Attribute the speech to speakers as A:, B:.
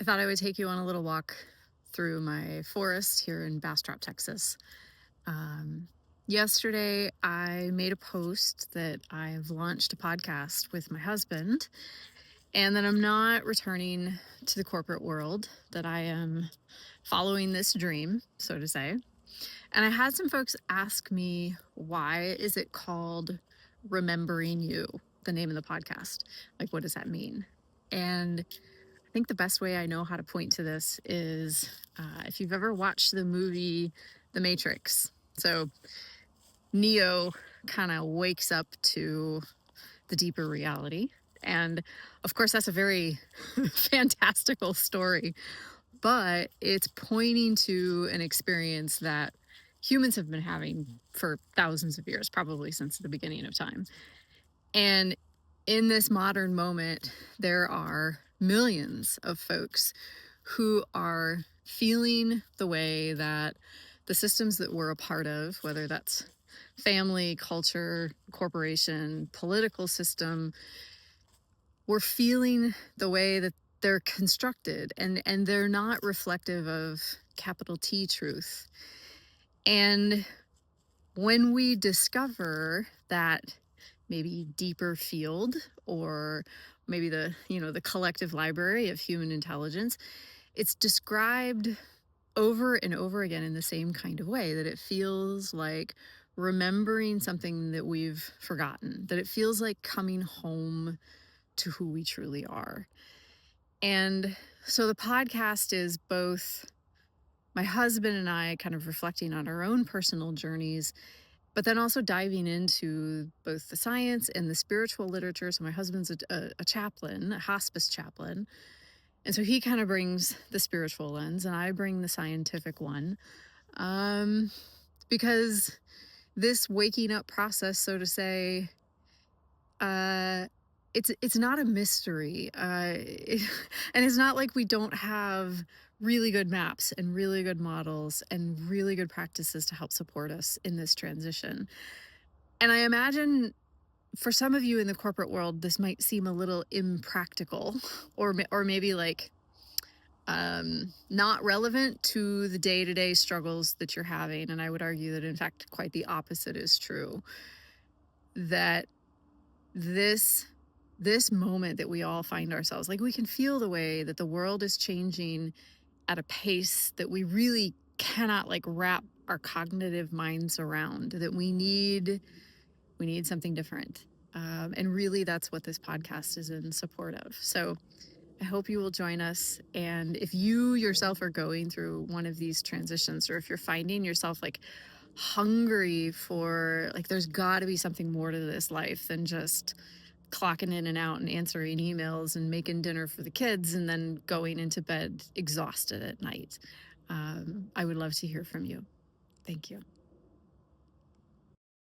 A: I thought I would take you on a little walk through my forest here in Bastrop, Texas. Um, Yesterday, I made a post that I've launched a podcast with my husband and that I'm not returning to the corporate world, that I am following this dream, so to say. And I had some folks ask me, why is it called Remembering You, the name of the podcast? Like, what does that mean? And I think the best way I know how to point to this is if you've ever watched the movie The Matrix. So Neo kind of wakes up to the deeper reality. And of course, that's a very fantastical story, but it's pointing to an experience that humans have been having for thousands of years, probably since the beginning of time. And in this modern moment, there are millions of folks who are feeling the way that the systems that we're a part of, whether that's family, culture, corporation, political system, we're feeling the way that they're constructed, and they're not reflective of capital T truth. And when we discover that maybe deeper field, or maybe the collective library of human intelligence, it's described over and over again in the same kind of way, that it feels like remembering something that we've forgotten, that it feels like coming home to who we truly are. And so the podcast is both my husband and I kind of reflecting on our own personal journeys, but then also diving into both the science and the spiritual literature. So my husband's a chaplain, a hospice chaplain. And so he kind of brings the spiritual lens, and I bring the scientific one. Um, because this waking up process, so to say, uh, it's not a mystery, and it's not like we don't have really good maps and really good models and really good practices to help support us in this transition. And I imagine for some of you in the corporate world, this might seem a little impractical, or maybe like not relevant to the day-to-day struggles that you're having. And I would argue that, in fact, quite the opposite is true. That this moment that we all find ourselves, like, we can feel the way that the world is changing at a pace that we really cannot like wrap our cognitive minds around, that we need something different. And really, that's what this podcast is in support of. So I hope you will join us. And if you yourself are going through one of these transitions, or if you're finding yourself like hungry for, like, there's got to be something more to this life than just clocking in and out and answering emails and making dinner for the kids and then going into bed exhausted at night, I would love to hear from you. Thank you.